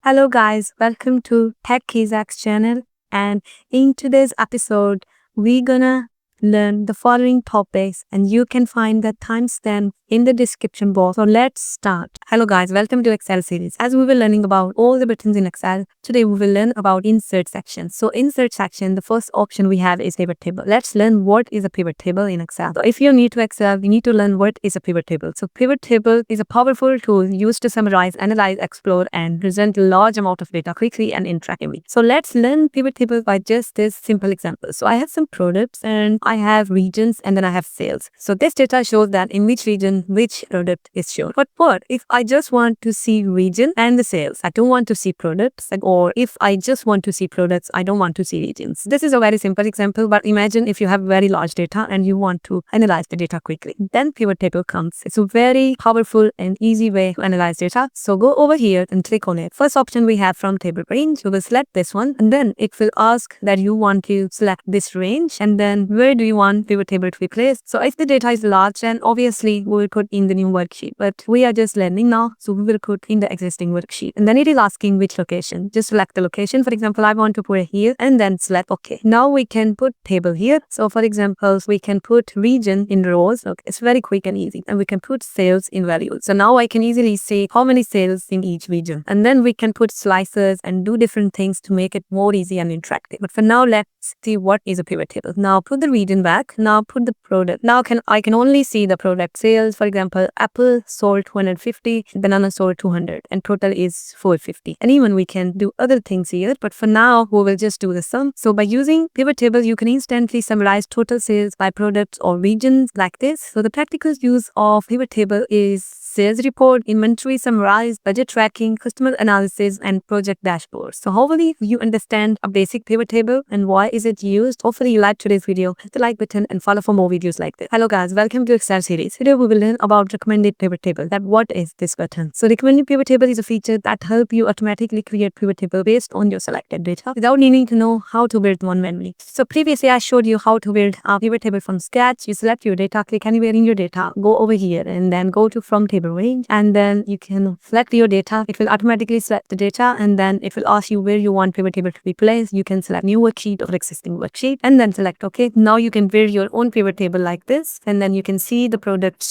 Hello guys, welcome to Tech Kizak's channel, and in today's episode we're gonna learn the following topics, and you can find the timestamp in the description box. So let's start. Hello guys, welcome to Excel series. As we were learning about all the buttons in Excel, today we will learn about insert section. So insert section, the first option we have is pivot table. Let's learn what is a pivot table in Excel. So if you're new to Excel, you need to learn what is a pivot table. So pivot table is a powerful tool used to summarize, analyze, explore, and present a large amount of data quickly and interactively. So let's learn pivot table by just this simple example. So I have some products and I have regions and then I have sales. So this data shows that in which region which product is shown. But what if I just want to see region and the sales? I don't want to see products, or if I just want to see products, I don't want to see regions. This is a very simple example, but imagine if you have very large data and you want to analyze the data quickly. Then pivot table comes. It's a very powerful and easy way to analyze data. So go over here and click on it. First option we have from table range. You will select this one, and then it will ask that you want to select this range, and then where do you want pivot table to be placed. So if the data is large, then obviously we will put in the new worksheet, but we are just learning now, so we will put in the existing worksheet. And then it is asking which location. Just select the location. For example, I want to put it here, and then select OK. Now we can put table here. So for example, we can put region in rows. Okay, it's very quick and easy. And we can put sales in values. So now I can easily see how many sales in each region. And then we can put slices and do different things to make it more easy and interactive. But for now, let's see what is a pivot table. Now put the region back. Now put the product. Now I can only see the product sales. For example, apple sold 250, banana sold 200, and total is 450. And even we can do other things here, but for now we will just do the sum. So by using pivot table, you can instantly summarize total sales by products or regions like this. So the practical use of pivot table is sales report, inventory summarize, budget tracking, customer analysis, and project dashboards. So hopefully you understand a basic pivot table and why is it used. Hopefully you like today's video. Hit the like button and follow for more videos like this. Hello guys, welcome to Excel series. Today we will learn about recommended pivot table. That what is this button? So recommended pivot table is a feature that helps you automatically create pivot table based on your selected data without needing to know how to build one manually. So previously I showed you how to build a pivot table from scratch. You select your data, click anywhere in your data, go over here and then go to from table range, and then you can select your data. It will automatically select the data, and then it will ask you where you want pivot table to be placed. You can select new worksheet or existing worksheet and then select OK. Now you can build your own pivot table like this, and then you can see the product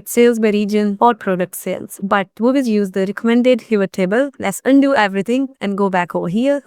sales by region or product sales. But we will use the recommended pivot table. Let's undo everything and go back over here.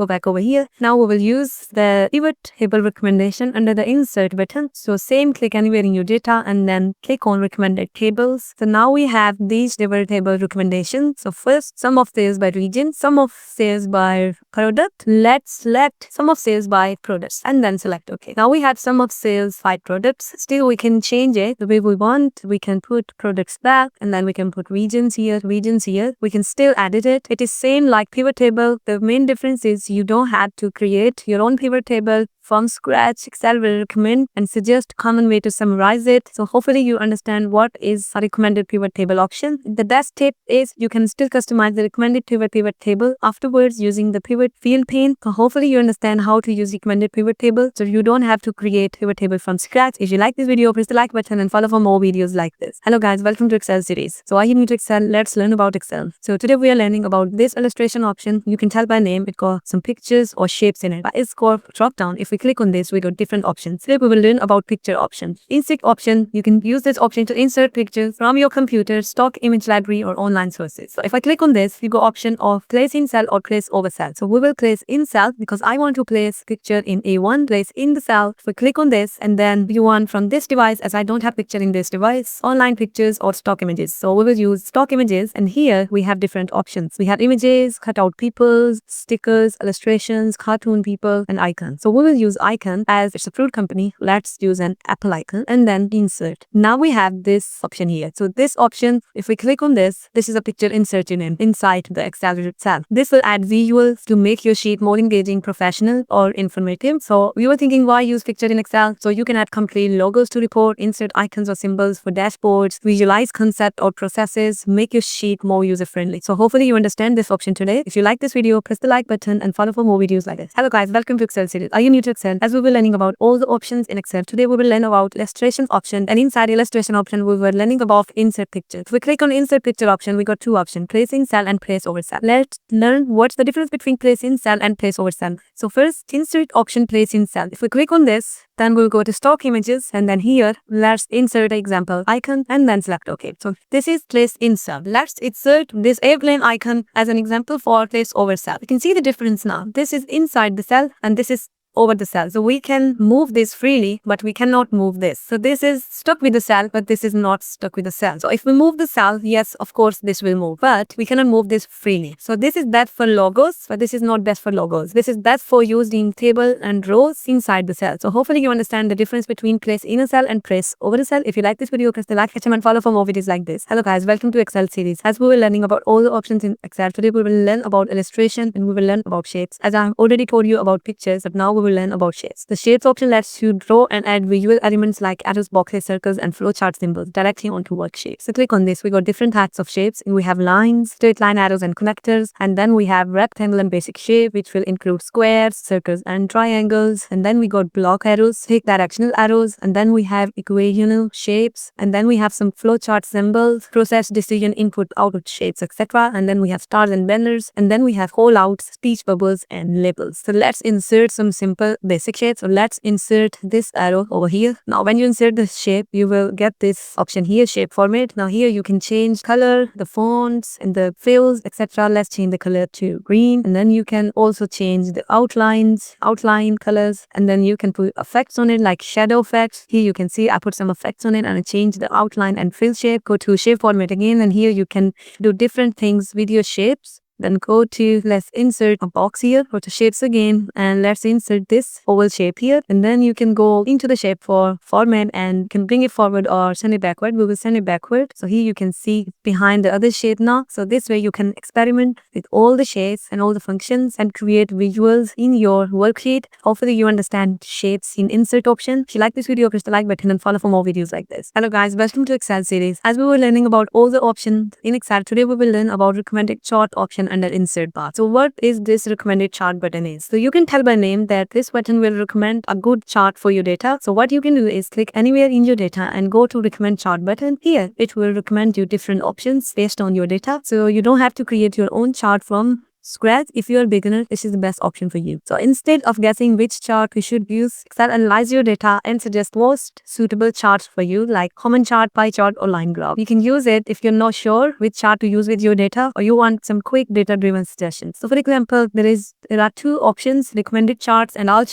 Now we will use the pivot table recommendation under the insert button. So same, click anywhere in your data and then click on recommended tables. So now we have these pivot table recommendations. So first, sum of sales by region, sum of sales by product. Let's select sum of sales by products and then select OK. Now we have sum of sales by products. Still we can change it the way we want. We can put products back, and then we can put regions here. We can still edit it. It is same like pivot table. The main difference is you don't have to create your own pivot table from scratch. Excel will recommend and suggest common way to summarize it. So hopefully you understand what is a recommended pivot table option. The best tip is you can still customize the recommended pivot table afterwards using the pivot field pane. So hopefully you understand how to use recommended pivot table, so you don't have to create pivot table from scratch. If you like this video, press the like button and follow for more videos like this. Hello guys, welcome to Excel series. So are you new to Excel? Let's learn about Excel. So today we are learning about this illustration option. You can tell by name it got some pictures or shapes in it. By its core drop down, if we click on this, we got different options. Today we will learn about picture option. Insert option, you can use this option to insert pictures from your computer, stock image library, or online sources. So if I click on this, you go option of place in cell or place over cell. So we will place in cell because I want to place picture in A1, place in the cell. So click on this, and then you want from this device, as I don't have picture in this device, online pictures or stock images. So we will use stock images, and here we have different options. We have images, cutout people, stickers, illustrations, cartoon people, and icons. So we will use icon as it's a fruit company. Let's use an apple icon and then insert. Now we have this option here. So this option, if we click on this, this is a picture inserted inside the Excel itself. This will add visuals to make your sheet more engaging, professional, or informative. So we were thinking, why use picture in Excel? So you can add complete logos to report, insert icons or symbols for dashboards, visualize concept or processes, make your sheet more user-friendly. So hopefully you understand this option today. If you like this video, press the like button and follow for more videos like this. Hello guys, welcome to Excel series. Are you new to Excel, as we were learning about all the options in Excel. Today we will learn about illustration option, and inside illustration option we were learning about insert picture. If we click on insert picture option, we got two options, place in cell and place over cell. Let's learn what's the difference between place in cell and place over cell. So first, insert option, place in cell. If we click on this, then we'll go to stock images, and then here let's insert an example icon and then select OK. So this is place in cell. Let's insert this airplane icon as an example for place over cell. You can see the difference now. This is inside the cell and this is over the cell. So we can move this freely, but we cannot move this. So this is stuck with the cell, but this is not stuck with the cell. So if we move the cell, yes, of course, this will move, but we cannot move this freely. So this is best for logos, but this is not best for logos. This is best for used in table and rows inside the cell. So hopefully you understand the difference between place in a cell and place over the cell. If you like this video, press the like button and follow for more videos like this. Hello guys, welcome to Excel series. As we were learning about all the options in Excel, today we will learn about illustration and we will learn about shapes. As I've already told you about pictures, but now we will learn about shapes. The shapes option lets you draw and add visual elements like arrows, boxes, circles, and flowchart symbols directly onto work shapes. So click on this. We got different types of shapes. We have lines, straight line arrows, and connectors. And then we have rectangle and basic shape, which will include squares, circles, and triangles. And then we got block arrows, thick directional arrows. And then we have equational shapes. And then we have some flowchart symbols, process, decision, input, output shapes, etc. And then we have stars and banners. And then we have call outs, speech bubbles, and labels. So let's insert some simple basic shapes. So let's insert this arrow over here. Now when you insert the shape, you will get this option here, shape format. Now here you can change color, the fonts, and the fills, etc. Let's change the color to green. And then you can also change the outlines, outline colors. And then you can put effects on it like shadow effects. Here you can see I put some effects on it and I change the outline and fill shape. Go to shape format again, and here you can do different things with your shapes. Then go to, let's insert a box here, go to shapes again, and let's insert this oval shape here. And then you can go into the shape for format and can bring it forward or send it backward. We will send it backward. So here you can see behind the other shape now. So this way you can experiment with all the shapes and all the functions and create visuals in your worksheet. Hopefully you understand shapes in insert option. If you like this video, press the like button and follow for more videos like this. Hello guys, welcome to Excel series. As we were learning about all the options in Excel, today we will learn about recommended chart option under insert bar. So what is this recommended chart button is? So you can tell by name that this button will recommend a good chart for your data. So what you can do is click anywhere in your data and go to recommend chart button. Here it will recommend you different options based on your data. So you don't have to create your own chart from scratch. If you're a beginner, this is the best option for you. So instead of guessing which chart you should use, Excel analyze your data and suggest most suitable charts for you, like common chart, pie chart, or line graph. You can use it if you're not sure which chart to use with your data or you want some quick data-driven suggestions. So for example, there are two options, recommended charts and all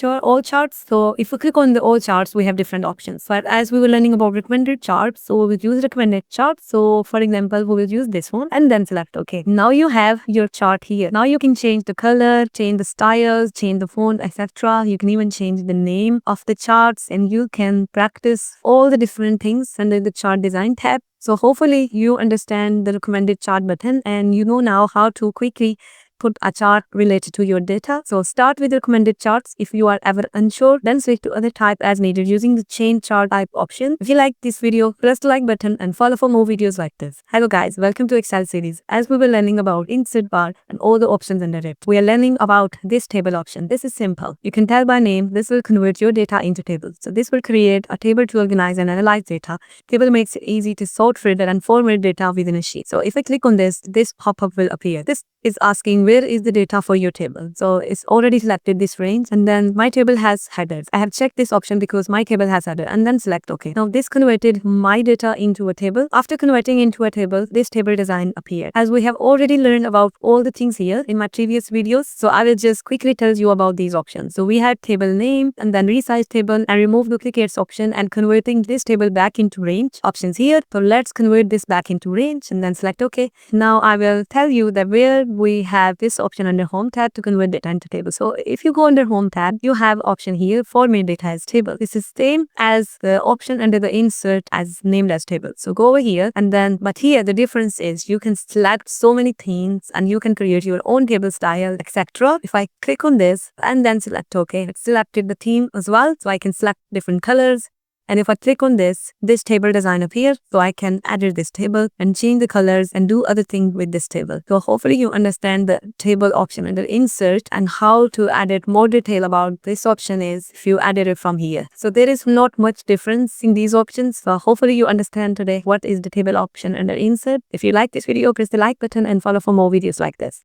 charts. So if we click on the all charts, we have different options. But as we were learning about recommended charts, so we will use recommended charts. So for example, we will use this one and then select OK. Now you have your chart here. Now you can change the color, change the styles, change the font, etc. You can even change the name of the charts, and you can practice all the different things under the chart design tab. So hopefully you understand the recommended chart button and you know now how to quickly put a chart related to your data. So start with recommended charts. If you are ever unsure, then switch to other type as needed using the change chart type option. If you like this video, press the like button and follow for more videos like this. Hello guys, welcome to Excel series. As we were learning about insert bar and all the options under it, we are learning about this table option. This is simple. You can tell by name, this will convert your data into tables. So this will create a table to organize and analyze data. Table makes it easy to sort, filter, and format data within a sheet. So if I click on this pop-up will appear. This is asking where is the data for your table. So it's already selected this range, and then my table has headers. I have checked this option because my table has header, and then select OK. Now this converted my data into a table. After converting into a table, this table design appeared. As we have already learned about all the things here in my previous videos, so I will just quickly tell you about these options. So we had table name and then resize table and remove duplicates option and converting this table back into range options here. So let's convert this back into range and then select OK. Now I will tell you that where we have this option under home tab to convert data into table. So if you go under home tab, you have option here format data as table. This is same as the option under the insert as named as table. So go over here and then, but here the difference is you can select so many things and you can create your own table style, etc. If I click on this and then select OK, it selected the theme as well. So I can select different colors, And if I click on this table design appears, so I can edit this table and change the colors and do other things with this table. So hopefully you understand the table option under insert and how to edit more detail about this option is if you edit it from here. So there is not much difference in these options. So hopefully you understand today what is the table option under insert. If you like this video, press the like button and follow for more videos like this.